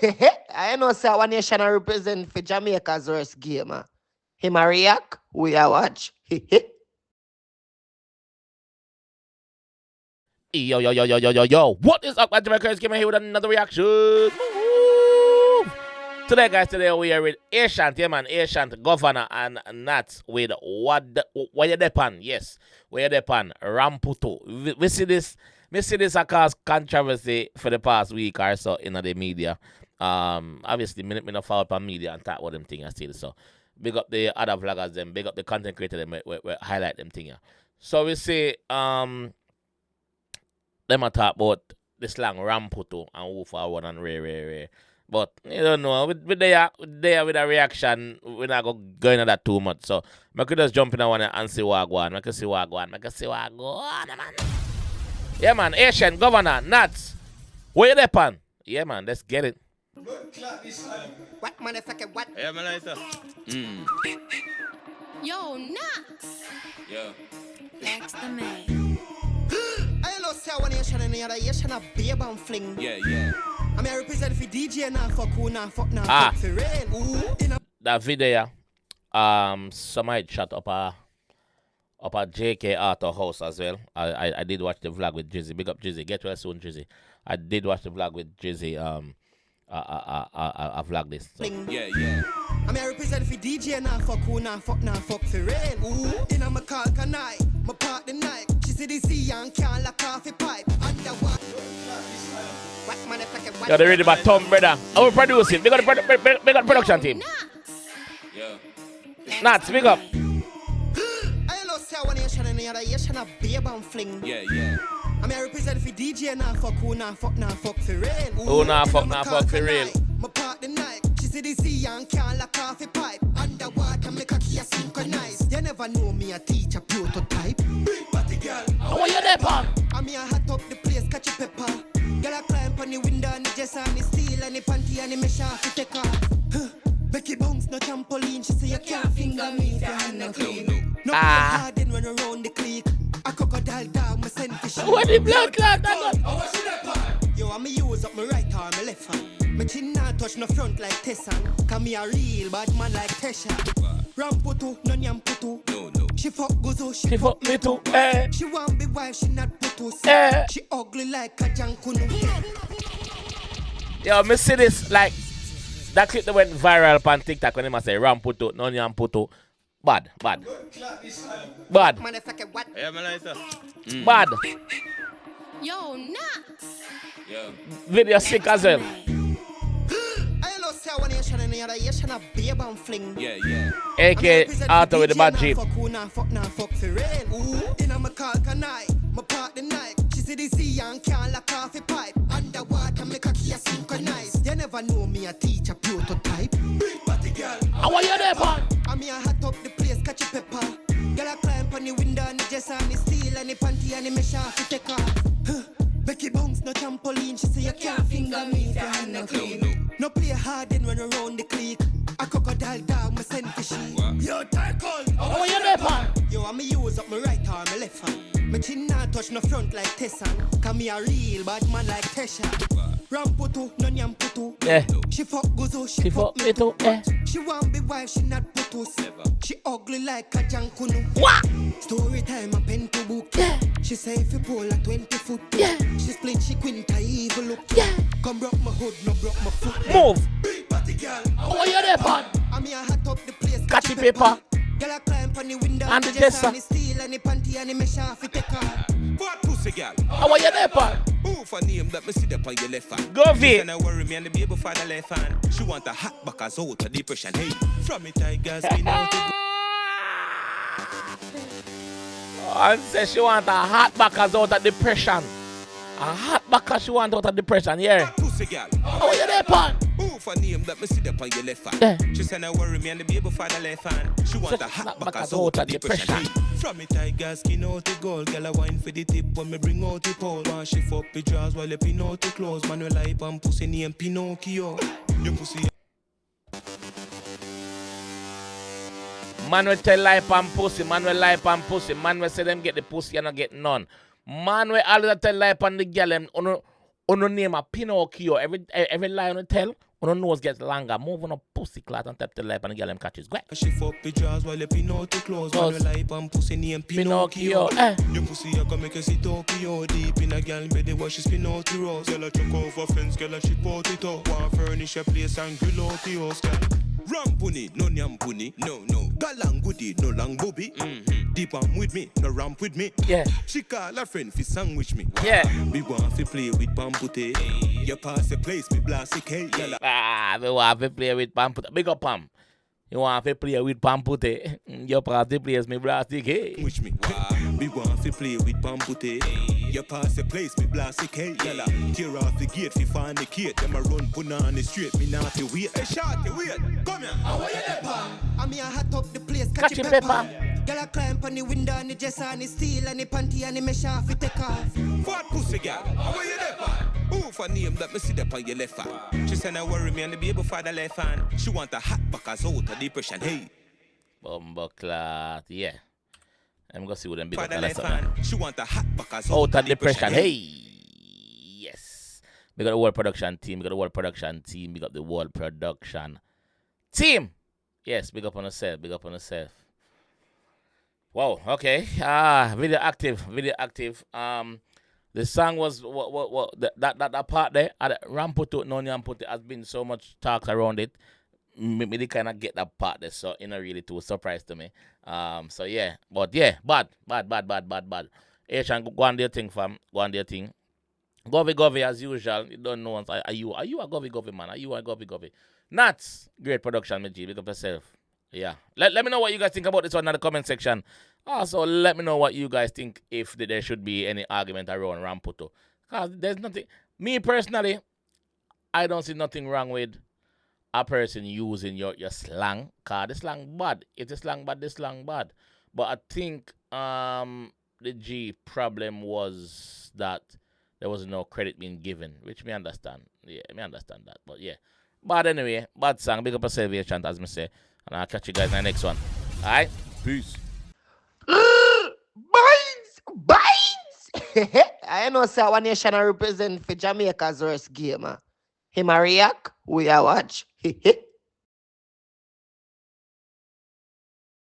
I know say one nation I represent for Jamaica's worst game. Him a react, we a watch. Yo. What is up, Jamaica? Came here with another reaction. Move. Today, guys, we are with Ayetian, yeah, man. Ayetian, Govana, and 𝐑𝐄𝐀𝐂𝐓𝐈𝐎𝐍 with where you depend? Yes, where you depend? RamPutu. We see this has caused controversy for the past week or so in the media. Obviously, me not follow up on media and talk about them things I see. So, big up the other vloggers, them, big up the content creator, them, we highlight them things. So we say, them a talk about the slang RamPutu and who for one and rare. But you don't know, with a reaction, we're not going into that too much. So I could just jump in one and see what go on. I can see what go on, man. Yeah, man. Ayetian, Govana, 𝐑𝐄𝐀𝐂𝐓𝐈𝐎𝐍. Where you there, pan? Yeah, man. Let's get it. What motherfucker? What? Yeah, man, like that. Yo, 𝐑𝐄𝐀𝐂𝐓𝐈𝐎𝐍. Yeah. That's the man. I know say one nation and the other nation a babe and fling. Yeah. I mean I represent for DJ now fuck who now fuck for rain. Ooh. That video, somebody shot up a 𝐑𝐄𝐀𝐂𝐓𝐈𝐎𝐍 house as well. I did watch the vlog with 𝐑𝐿𝐿. Big up 𝐑𝐿𝐿. Get well soon, 𝐑𝐿𝐿. I did watch the vlog with 𝐑𝐿𝐿. I vlog this. So. Yeah. I mean I represent for DJ now fuck who now fuck for rain. Ooh. In a my car can I, my park the night. She see the sea and can't lock off the pipe. Underwater. What motherfucker? What? You're ready about Tom, brother. I will produce it. Big up the production team. Yeah. 𝐑𝐄𝐀𝐂𝐓𝐈𝐎𝐍, big up. I know say one nation and the other nation a babe and fling. Yeah. I mean I represent for DJ now fuck who now fuck for rain. Who now fuck for real? My part the night. She see the sea and can't lock off the pipe. Underwater make a key a synchronize. You never know me a teacher prototype. Big body girl. How are you there, pan? I mean I hot up the place catch a pepper. Girl I climb on the window and the dress and the steel and the panty and the mesh off the take off. Becky bounce no trampoline. She say you can't finger me if your hand not clean. No play hard then run around the clique. A crocodile dog, my send fish. What the blood clot? Yo, I'm use up my right arm, my left hand. My chin not touch no front like Tessan. Cause me a real bad man like Tesha. RamPutu, no 𝐷𝐿𝐿. No. She fuck Gozo, She fuck me too. She want be wife, she not Putu. She ugly like a Jankunu. Yo, me see this like that clip that went viral on TikTok when they must say RamPutu, no 𝐷𝐿𝐿. Bad. Motherfucker, what? Yeah, man, like that. Bad. Yo, 𝐑𝐄𝐀𝐂𝐓𝐈𝐎𝐍. Yeah. Video sick as well. I know say one nation and the other nation a babe and fling. Yeah. 𝐷𝐿𝐿 with the bad jeep. Fuck who now fuck for rain. Ooh. In a my car can I, my park the night. She see the sea and can't lock off the pipe. Underwater make a key a synchronize. You never know me a teacher prototype. Big body girl. How are you there, pan? I mean I hot up the place catch a pepper. Girl I climb on the window and the dress and the steel and the panty and the mesh off the take off. Becky bounce no trampoline. She say you can't finger me if your hand not clean. No play hard then run around the clique. A crocodile dog, my send fishy. Yo, tackle. How are you there, pan? Yo, I'm use up my right arm, my left hand. My chin not touch no front like Tessan. Cause me a real bad man like Tesha. RamPutu, no 𝐷𝐿𝐿. Yeah. She fuck Gozo, She fuck me too. She want be wife, she not Putu. She ugly like a Jankunu. What? Story time, a pen to book. She say if you pull a 20 foot. She split, she quinta evil look. Come broke my hood, no broke my foot. Move. Big body girl. How are you there, pan? I mean I hot up the place, Catchy paper. Girl I climb on the window And the dress dresser. and the steel and the panty and the mesh off it take off. What pussy girl? How are you there, pan? Who for name that me see that on your left hand? Govana. And I worry me and the baby for the left hand. She want a hot back as out of depression. Hey, from it I gas skin out the And say she want a hot backers out of depression. A hot backer she want out of depression, yeah. pussy girl. How are you there, pan? Who for name that me see that on your left hand? Yeah. She said I worry me and the baby for the left hand. She want a hot back as out of depression. Hey, from it I gas skin out the gold. Girl I wine for the tip when me bring out the pole. Man she fuck the jaws while you pin out the clothes. Man we like and pussy name Pinocchio. Your pussy. Man will tell lie pan pussy, man will lie pan pussy, man will say them get the pussy and not get none. Man will always tell lie pan the girl, Uno name a Pinocchio. Every lie on tell, uno nose gets longer. Move on a pussy clat and tap the lip and the girl catches. Go Shift up the jaws while you Pinocchio close. Man, you like and pussy name Pinocchio. Your pussy you can make you see Tokyo. Deep in a girl bed, watch she spin out the rose. Girl a chuck over fence, girl a ship out it up. Want furnish a place and grill out the house, girl. Rampuni, no nyampuni, no. Galang goody, no lang booby. Deep on with me, no ramp with me. Yeah. She call her friend fi sandwich me. Yeah. We want to play with RamPutu. You pass the place, me blast the K. We want to play with RamPutu. Big up Pam. You want to play with RamPutu. You pass the place, me blast the K. Sandwich me. We want to play with RamPutu. You pass the place, me blast the K. Tear off the gate, fi find the kid. Them a run, put on the street, me not to wait. Hey, shot, you wait. Come here. How are you there, Pam? I'm here hot up the place, Catching pepper. Girl a climb on the window and the dress and the steel and the panty and the mesh off it take off. Fat pussy girl, how are you there, Pam? Who for name that me see up on your left hand? She said I worry me on the baby father left hand. She want a hot backers out of depression, hey. Bumbleclat, yeah. I'm gonna see what them big up Father left hand. She want a hot backers out of depression, hey. Yes. We got the world production team. We got the world production team. We got the world production team. Yes, big up on yourself. Big up on yourself. Wow. Okay. Video active. The song was what that part there. RamPutu, no RamPutu has been so much talk around it. Me kind of get that part there, so really too surprise to me. So yeah, but yeah, bad. Ayetian, go on their thing, fam. Go on their thing. Govy as usual. You don't know. Are you a Govy man? Are you a Govy? 𝐑𝐿, great production, G. Big up yourself. Yeah. Let me know what you guys think about this one in the comment section. Also, let me know what you guys think if there should be any argument around RamPutu. Because there's nothing. Me personally, I don't see nothing wrong with a person using your slang. Because the slang bad. If the slang bad, the slang bad. But I think the G problem was that there was no credit being given, which me understand. Yeah, me understand that. But yeah. But anyway, bad song. Big up yourself, Ayetian, as me say. And I'll catch you guys in the next one. Alright? Peace. Binds! I know say one nation I represent for Jamaica's worst game. Him a react, we a watch.